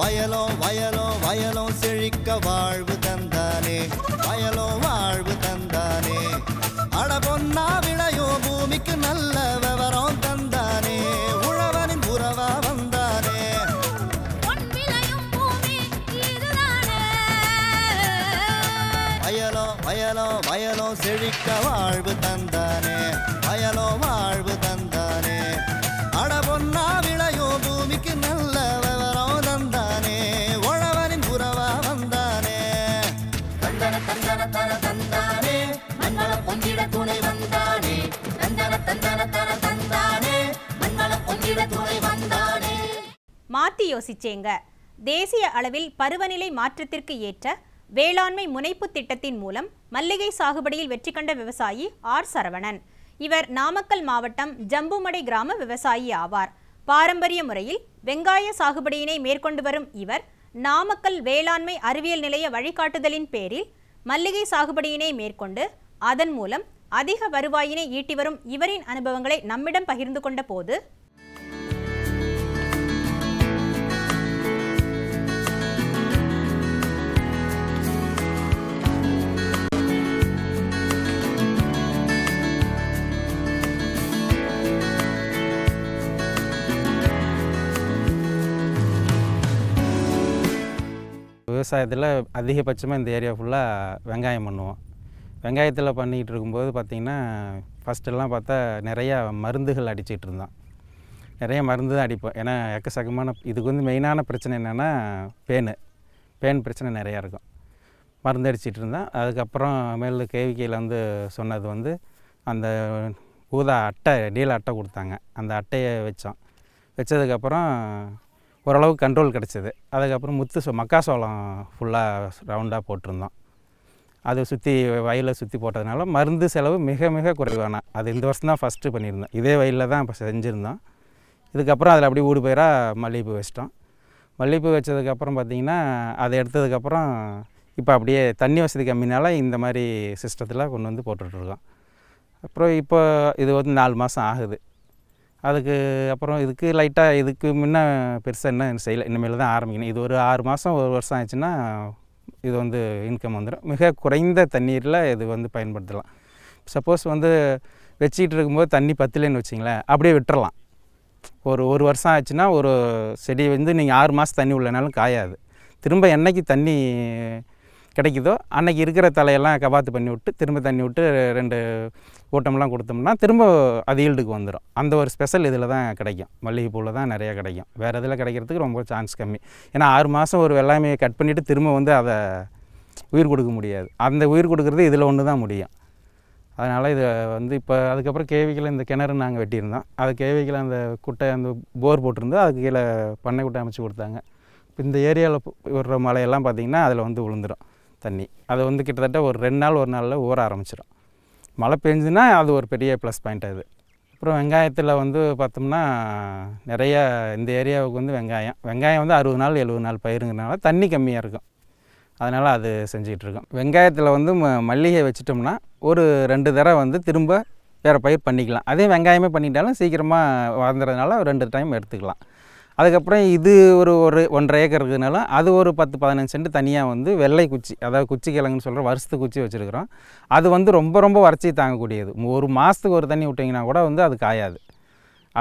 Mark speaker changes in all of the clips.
Speaker 1: வயலோ வயலோ வயலோ செழிக்க வாழ்வு தந்தானே வயலோ வாழ்வு தந்தானே அட பொன்னா விளையோ பூமிக்கு நல்ல விவரம் தந்தானே உழவனின் உறவா வந்தானே வயலோ வயலோ வயலோ செழிக்க வாழ்வு தந்தானே வயலோ வாழ்வு தந்தானே அட பொன்னா விளையோ பூமிக்கு நல்ல விவரம் தந்தானே உழவனின் உறவா வந்தானே தந்தன தந்தன தன தந்தானே மண்ணள பொங்கிட துணை வந்தானே தந்தன தந்தன தன தந்தானே மண்ணள பொங்கிட துணை வந்தானே.
Speaker 2: மாத்தி யோசிச்சேங்க. தேசிய அளவில் பருவநிலை மாற்றத்திற்கு ஏற்ற வேளாண்மை முனைப்பு திட்டத்தின் மூலம் மல்லிகை சாகுபடியில் வெற்றி கண்ட விவசாயி ஆர் சரவணன். இவர் நாமக்கல் மாவட்டம் ஜம்புமடை கிராம விவசாயி ஆவார். பாரம்பரிய முறையில் வெங்காய சாகுபடியினை மேற்கொண்டு வரும் இவர் நாமக்கல் வேளாண்மை அறிவியல் நிலைய வழிகாட்டுதலின் பேரில் மல்லிகை சாகுபடியினை மேற்கொண்டு அதன் மூலம் அதிக வருவாயினை ஈட்டி வரும் இவரின் அனுபவங்களை நம்மிடம் பகிர்ந்து கொண்ட போது
Speaker 3: விவசாயத்தில் அதிகபட்சமாக இந்த ஏரியா ஃபுல்லாக வெங்காயம் பண்ணுவோம். வெங்காயத்தில் பண்ணிக்கிட்டு இருக்கும்போது பார்த்திங்கன்னா ஃபஸ்ட்டெல்லாம் பார்த்தா நிறையா மருந்துகள் அடிச்சிட்டு இருந்தோம். நிறைய மருந்து தான் அடிப்போம். ஏன்னா எக்கச்சக்கமான இதுக்கு வந்து மெயினான பிரச்சனை என்னென்னா பேன் பிரச்சனை நிறையா இருக்கும். மருந்து அடிச்சிட்டு இருந்தேன். அதுக்கப்புறம் மேலே கேவிக்கையில் வந்து சொன்னது வந்து அந்த ஊதா அட்டை நீல அட்டை கொடுத்தாங்க. அந்த அட்டையை வச்சதுக்கப்புறம் ஓரளவுக்கு கண்ட்ரோல் கிடச்சிது. அதுக்கப்புறம் மக்காசோளம் ஃபுல்லாக ரவுண்டாக போட்டிருந்தோம். அதை சுற்றி வயலில் சுற்றி போட்டதுனால மருந்து செலவு மிக மிக குறைவான அது இந்த வருஷம் தான் ஃபஸ்ட்டு பண்ணியிருந்தோம். இதே வயலில் தான் இப்போ செஞ்சுருந்தோம். இதுக்கப்புறம் அதில் அப்படியே ஊடு பயிராக மல்லிகைப்பூ வச்சிட்டோம். மல்லிகைப்பூ வச்சதுக்கப்புறம் பார்த்திங்கன்னா அதை எடுத்ததுக்கப்புறம் இப்போ அப்படியே தண்ணி வசதி கம்மினால இந்த மாதிரி சிஸ்டத்தில் கொண்டு வந்து போட்டுட்ருக்கோம். அப்புறம் இப்போ இது வந்து 4 மாதம் ஆகுது. அதுக்கு அப்புறம் இதுக்கு லைட்டாக இதுக்கு முன்ன பெருசாக என்ன செய்யலை. இனிமேல் தான் ஆரம்பிக்கணும். இது ஒரு 6 மாதம் 1 வருஷம் ஆச்சுன்னா இது வந்து இன்கம் வந்துடும். மிக குறைந்த தண்ணீரில் இது வந்து பயன்படுத்தலாம். சப்போஸ் வந்து வச்சிக்கிட்டு இருக்கும்போது தண்ணி பத்தலைன்னு வச்சிங்களேன், அப்படியே விட்டுறலாம். ஒரு வருஷம் ஆச்சுன்னா ஒரு செடி வந்து நீங்கள் 6 மாதம் தண்ணி உள்ளனாலும் காயாது. திரும்ப என்னைக்கு தண்ணி கிடைக்குதோ அன்றைக்கி இருக்கிற தலையெல்லாம் கபாத்து பண்ணி விட்டு திரும்ப தண்ணி விட்டு 2 ஓட்டமெல்லாம் கொடுத்தோம்னா திரும்ப அது ஈல்டுக்கு வந்துடும். அந்த ஒரு ஸ்பெஷல் இதில் தான் கிடைக்கும். மல்லிகைப்பூவில் தான் நிறையா கிடைக்கும். வேறு இதில் கிடைக்கிறதுக்கு ரொம்ப சான்ஸ் கம்மி. ஏன்னா 6 மாதம் ஒரு வெள்ளாமையை கட் பண்ணிவிட்டு திரும்ப வந்து அதை உயிர் கொடுக்க முடியாது. அந்த உயிர் கொடுக்குறது இதில் ஒன்று தான் முடியும். அதனால் இதை வந்து இப்போ அதுக்கப்புறம் கேவிக்கில் இந்த கிணறு நாங்கள் வெட்டியிருந்தோம். அது கேவிக்கில் அந்த குட்டை அந்த போர் போட்டிருந்தோம். அதுக்கு கீழே பண்ணை குட்டை அமைச்சு கொடுத்தாங்க. இப்போ இந்த ஏரியாவில் விடுற மழையெல்லாம் பார்த்திங்கன்னா அதில் வந்து விழுந்துடும் தண்ணி. அது வந்து கிட்டத்தட்ட ஒரு 2 நாள் 1 நாளில் ஊற ஆரம்பிச்சிடும். மழை பெஞ்சுன்னா அது ஒரு பெரிய ப்ளஸ் பாயிண்ட் அது. அப்புறம் வெங்காயத்தில் வந்து பார்த்தோம்னா நிறையா இந்த ஏரியாவுக்கு வந்து வெங்காயம் வந்து 60 நாள் 70 நாள் பயிருங்கிறனால தண்ணி கம்மியாக இருக்கும். அதனால் அது செஞ்சிகிட்ருக்கோம். வெங்காயத்தில் வந்து மல்லிகை வச்சிட்டோம்னா ஒரு 2 தடவை வந்து திரும்ப வேறு பயிர் பண்ணிக்கலாம். அதே வெங்காயமே பண்ணிட்டாலும் சீக்கிரமாக வளர்ந்துறதுனால 2 டைம் எடுத்துக்கலாம். அதுக்கப்புறம் இது ஒரு 1.5 ஏக்கர் இருக்கிறதுனால அது ஒரு 10-15 சென்ட் தனியாக வந்து வெள்ளை குச்சி, அதாவது குச்சி கிழங்குன்னு சொல்கிற வருஷத்து குச்சி வச்சுருக்கிறோம். அது வந்து ரொம்ப ரொம்ப வறட்சி தாங்கக்கூடியது. 1 மாதத்துக்கு ஒரு தண்ணி விட்டிங்கன்னா கூட வந்து அது காயாது.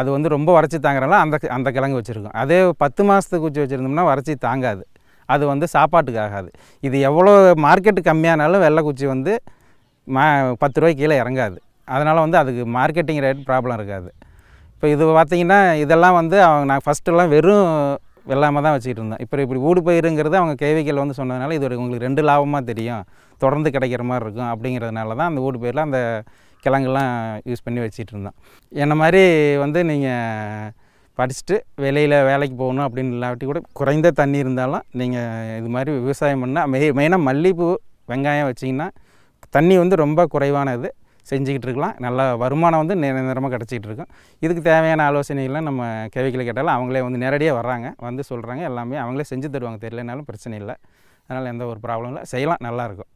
Speaker 3: அது வந்து ரொம்ப வறட்சி தாங்குறனால அந்த கிழங்கு வச்சுருக்கோம். அதே 10 மாதத்துக்கு குச்சி வச்சுருந்தோம்னா வறட்சி தாங்காது. அது வந்து சாப்பாட்டுக்கு ஆகாது. இது எவ்வளோ மார்க்கெட்டு கம்மியானாலும் வெள்ளை குச்சி வந்து 10 ரூபாய்க்கு கீழே இறங்காது. அதனால் வந்து அதுக்கு மார்க்கெட்டிங் ரேட் ப்ராப்ளம் இருக்காது. இப்போ இது பார்த்திங்கன்னா இதெல்லாம் வந்து நான் ஃபஸ்ட்டெல்லாம் வெறும் வெள்ளாமல் தான் வச்சுக்கிட்டு இருந்தேன். இப்படி ஊடு பயிருங்கிறது அவங்க கேவிக்கல் வந்து சொன்னதுனால இது உங்களுக்கு 2 லாபமாக தெரியும், தொடர்ந்து கிடைக்கிற மாதிரி இருக்கும் அப்படிங்கிறதுனால தான் அந்த ஊடு பயிரில் அந்த கிழங்கெல்லாம் யூஸ் பண்ணி வச்சிட்டு இருந்தோம். என்ன மாதிரி வந்து நீங்கள் படிச்சுட்டு வெளியில் வேலைக்கு போகணும் அப்படின்னு இல்லாட்டி கூட குறைந்த தண்ணி இருந்தாலும் நீங்கள் இது மாதிரி விவசாயம் பண்ணால் மெயினாக மல்லிகைப்பூ வெங்காயம் வச்சிங்கன்னா தண்ணி வந்து ரொம்ப குறைவானது செஞ்சுக்கிட்டு இருக்கலாம். நல்ல வருமானம் வந்து நிரந்தரமாக கிடச்சிக்கிட்டு இருக்கும். இதுக்கு தேவையான ஆலோசனைகள்லாம் நம்ம கேவிக்கில் கேட்டாலும் அவங்களே வந்து நேரடியாக வர்றாங்க, வந்து சொல்கிறாங்க. எல்லாமே அவங்களே செஞ்சு தருவாங்க. தெரியலனாலும் பிரச்சனை இல்லை. அதனால் எந்த ஒரு ப்ராப்ளம் இல்லை, செய்யலாம், நல்லாயிருக்கும்.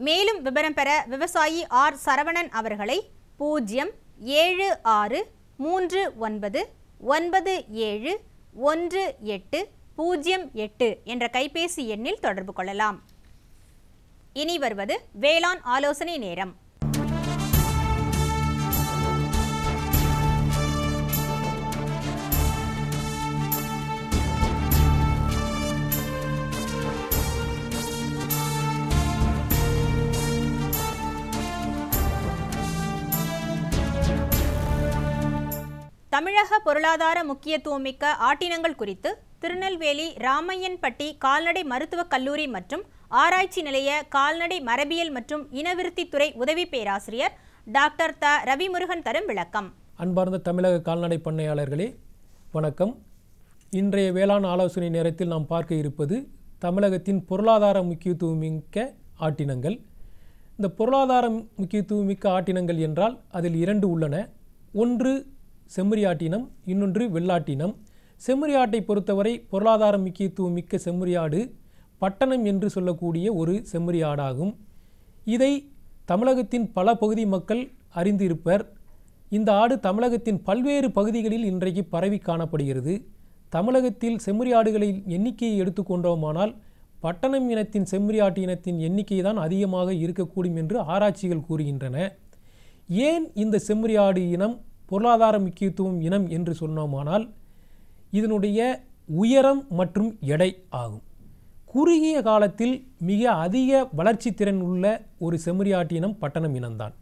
Speaker 2: மேலும் விவரம் பெற விவசாயி ஆர் சரவணன் அவர்களை 07639971818 08 என்ற கைபேசி எண்ணில் தொடர்பு கொள்ளலாம். இனி வருவது வேளாண் ஆலோசனை நேரம். தமிழக பொருளாதார முக்கியத்துவமிக்க ஆட்டினங்கள் குறித்து திருநெல்வேலி ராமையன்பட்டி கால்நடை மருத்துவக் கல்லூரி மற்றும் ஆராய்ச்சி நிலைய கால்நடை மரபியல் மற்றும் இனவிருத்தித்துறை உதவி பேராசிரியர் டாக்டர் த. ரவிமுருகன் தரும் விளக்கம்.
Speaker 4: அன்பார்ந்த தமிழக கால்நடை பண்ணையாளர்களே வணக்கம். இன்றைய வேளாண் ஆலோசனை நேரத்தில் நாம் பார்க்க இருப்பது தமிழகத்தின் பொருளாதார முக்கியத்துவமிக்க ஆட்டினங்கள். இந்த பொருளாதார முக்கியத்துவமிக்க ஆட்டினங்கள் என்றால் அதில் இரண்டு உள்ளன. ஒன்று செம்மறியாட்டினம், இன்னொன்று வெள்ளாட்டினம். செம்மறியாட்டை பொறுத்தவரை பொருளாதார முக்கியத்துவம் மிக்க செம்மறியாடு பட்டணம் என்று சொல்லக்கூடிய ஒரு செம்மறியாடாகும். இதை தமிழகத்தின் பல பகுதி மக்கள் அறிந்திருப்பர். இந்த ஆடு தமிழகத்தின் பல்வேறு பகுதிகளில் இன்றைக்கு பரவி காணப்படுகிறது. தமிழகத்தில் செம்மறியாடுகளின் எண்ணிக்கையை எடுத்துக்கொண்டோமானால் பட்டணம் இனத்தின் செம்மறியாட்டு இனத்தின் எண்ணிக்கை தான் அதிகமாக இருக்கக்கூடும் என்று ஆராய்ச்சிகள் கூறுகின்றன. ஏன் இந்த செம்மறியாடு இனம் பொருளாதார முக்கியத்துவம் இனம் என்று சொன்னோமானால் இதனுடைய உயரம் மற்றும் எடை ஆகும். குறுகிய காலத்தில் மிக அதிக வளர்ச்சி திறன் உள்ள ஒரு செம்மறியாட்டு இனம் பட்டணம் இனம்தான்.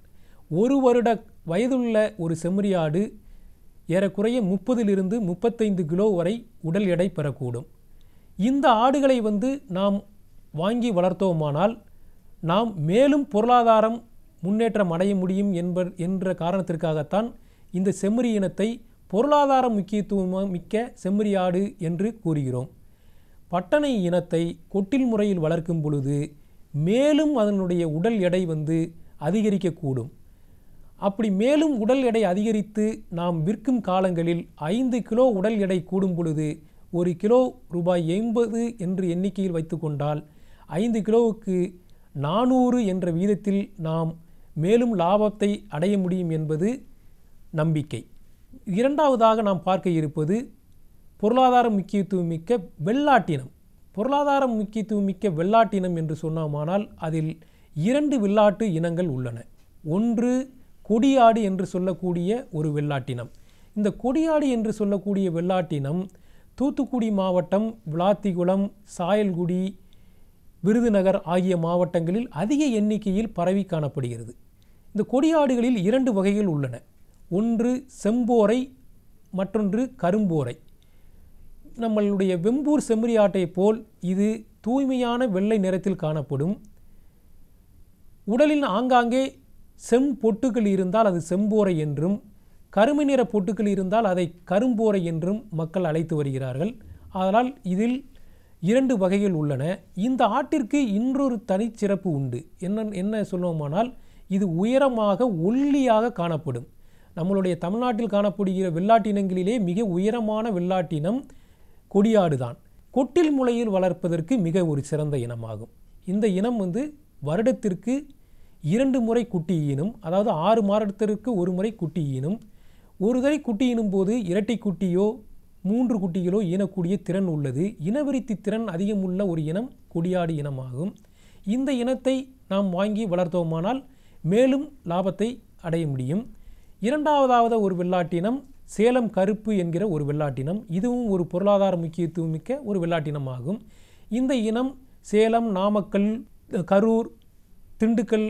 Speaker 4: ஒரு வருட வயதுள்ள ஒரு செம்மறியாடு ஏறக்குறைய 30 to 35 கிலோ வரை உடல் எடை பெறக்கூடும். இந்த ஆடுகளை நாம் வாங்கி வளர்த்தோமானால் நாம் மேலும் பொருளாதாரம் முன்னேற்றம் அடைய முடியும் என்ற காரணத்திற்காகத்தான் இந்த செம்மறி இனத்தை பொருளாதார முக்கியத்துவம் மிக்க செம்மறியாடு என்று கூறுகிறோம். பட்டணை இனத்தை கொட்டில் முறையில் வளர்க்கும் பொழுது மேலும் அதனுடைய உடல் எடை அதிகரிக்கக்கூடும். அப்படி மேலும் உடல் எடை அதிகரித்து நாம் விற்கும் காலங்களில் 5 கிலோ உடல் எடை கூடும் பொழுது 1 கிலோ ரூபாய் 80 என்று எண்ணிக்கையில் வைத்து கொண்டால் 5 கிலோவுக்கு 400 என்ற வீதத்தில் நாம் மேலும் லாபத்தை அடைய முடியும் என்பது நம்பிக்கை. இரண்டாவதாக நாம் பார்க்க இருப்பது பொருளாதார முக்கியத்துவம் மிக்க வெள்ளாட்டினம். பொருளாதார முக்கியத்துவம் மிக்க வெள்ளாட்டினம் என்று சொன்னோமானால் அதில் 2 வெள்ளாட்டு இனங்கள் உள்ளன. ஒன்று கொடியாடு என்று சொல்லக்கூடிய ஒரு வெள்ளாட்டினம். இந்த கொடியாடு என்று சொல்லக்கூடிய வெள்ளாட்டினம் தூத்துக்குடி மாவட்டம், விளாத்திகுளம், சாயல்குடி, விருதுநகர் ஆகிய மாவட்டங்களில் அதிக எண்ணிக்கையில் பரவி காணப்படுகிறது. இந்த கொடியாடுகளில் 2 வகைகள் உள்ளன. ஒன்று செம்போரை, மற்றொன்று கரும்போரை. நம்மளுடைய வெம்பூர் செம்மறியாட்டை போல் இது தூய்மையான வெள்ளை நிறத்தில் காணப்படும். உடலில் ஆங்காங்கே செம்பொட்டுகள் இருந்தால் அது செம்போரை என்றும், கருமை நிற பொட்டுக்கள் இருந்தால் அதை கரும்போரை என்றும் மக்கள் அழைத்து வருகிறார்கள். அதனால் இதில் 2 வகைகள் உள்ளன. இந்த ஆட்டிற்கு இன்னொரு தனிச்சிறப்பு உண்டு. என்ன சொல்லுவோமானால் இது உயரமாக ஒல்லியாக காணப்படும். நம்மளுடைய தமிழ்நாட்டில் காணப்படுகிற வெள்ளாட்டினங்களிலே மிக உயரமான வெள்ளாட்டினம் கொடியாடு தான். கொட்டில் முளையில் வளர்ப்பதற்கு மிக ஒரு சிறந்த இனமாகும். இந்த இனம் வருடத்திற்கு 2 முறை குட்டி ஈனும். அதாவது 6 மாதத்திற்கு 1 முறை குட்டி ஈனும். ஒரு தடவை குட்டி ஈனும் போது இரட்டை குட்டியோ 3 குட்டிகளோ ஈனக்கூடிய திறன் உள்ளது. இனவிருத்தி திறன் அதிகமுள்ள ஒரு இனம் கொடியாடு இனமாகும். இந்த இனத்தை நாம் வாங்கி வளர்த்தோமானால் மேலும் லாபத்தை அடைய முடியும். இரண்டாவதாவது ஒரு வெள்ளாட்டினம் சேலம் கருப்பு என்கிற ஒரு வெள்ளாட்டினம். இதுவும் ஒரு பொருளாதார முக்கியத்துவம் மிக்க ஒரு வெள்ளாட்டினமாகும். இந்த இனம் சேலம், நாமக்கல், கரூர், திண்டுக்கல்,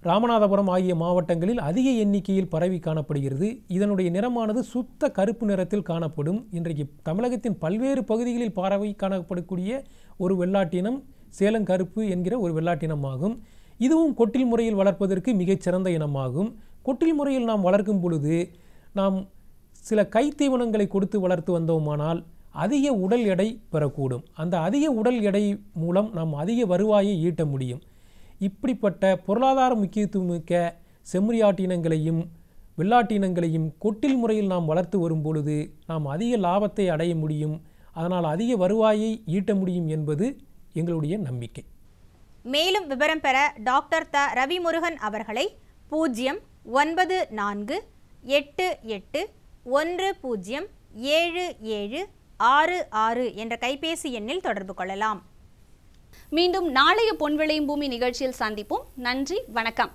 Speaker 4: ராமநாதபுரம் ஆகிய மாவட்டங்களில் அதிக எண்ணிக்கையில் பரவி காணப்படுகிறது. இதனுடைய நிறமானது சுத்த கருப்பு நிறத்தில் காணப்படும். இன்றைக்கு தமிழகத்தின் பல்வேறு பகுதிகளில் பரவி காணப்படக்கூடிய ஒரு வெள்ளாட்டினம் சேலம் கருப்பு என்கிற ஒரு வெள்ளாட்டினமாகும். இதுவும் கொட்டில் முறையில் வளர்ப்பதற்கு மிகச்சிறந்த இனமாகும். கொட்டில் முறையில் நாம் வளர்க்கும் பொழுது நாம் சில கைத்தீவனங்களை கொடுத்து வளர்த்து வந்தோமானால் அதிக உடல் எடை பெறக்கூடும். அந்த அதிக உடல் எடை மூலம் நாம் அதிக வருவாயை ஈட்ட முடியும். இப்படிப்பட்ட பொருளாதார முக்கியத்துவமிக்க செம்மறியாட்டினங்களையும் வெள்ளாட்டினங்களையும் கொட்டில் முறையில் நாம் வளர்த்து வரும் பொழுது நாம் அதிக லாபத்தை அடைய முடியும். அதனால் அதிக வருவாயை ஈட்ட முடியும் என்பது எங்களுடைய நம்பிக்கை.
Speaker 2: மேலும் விவரம் பெற டாக்டர் த. ரவிமுருகன் அவர்களை 09488107776 66 என்ற கைபேசி எண்ணில் தொடர்பு கொள்ளலாம்.
Speaker 5: மீண்டும் நாளைய பொன் விளையும் பூமி நிகழ்ச்சியில் சந்திப்போம். நன்றி, வணக்கம்.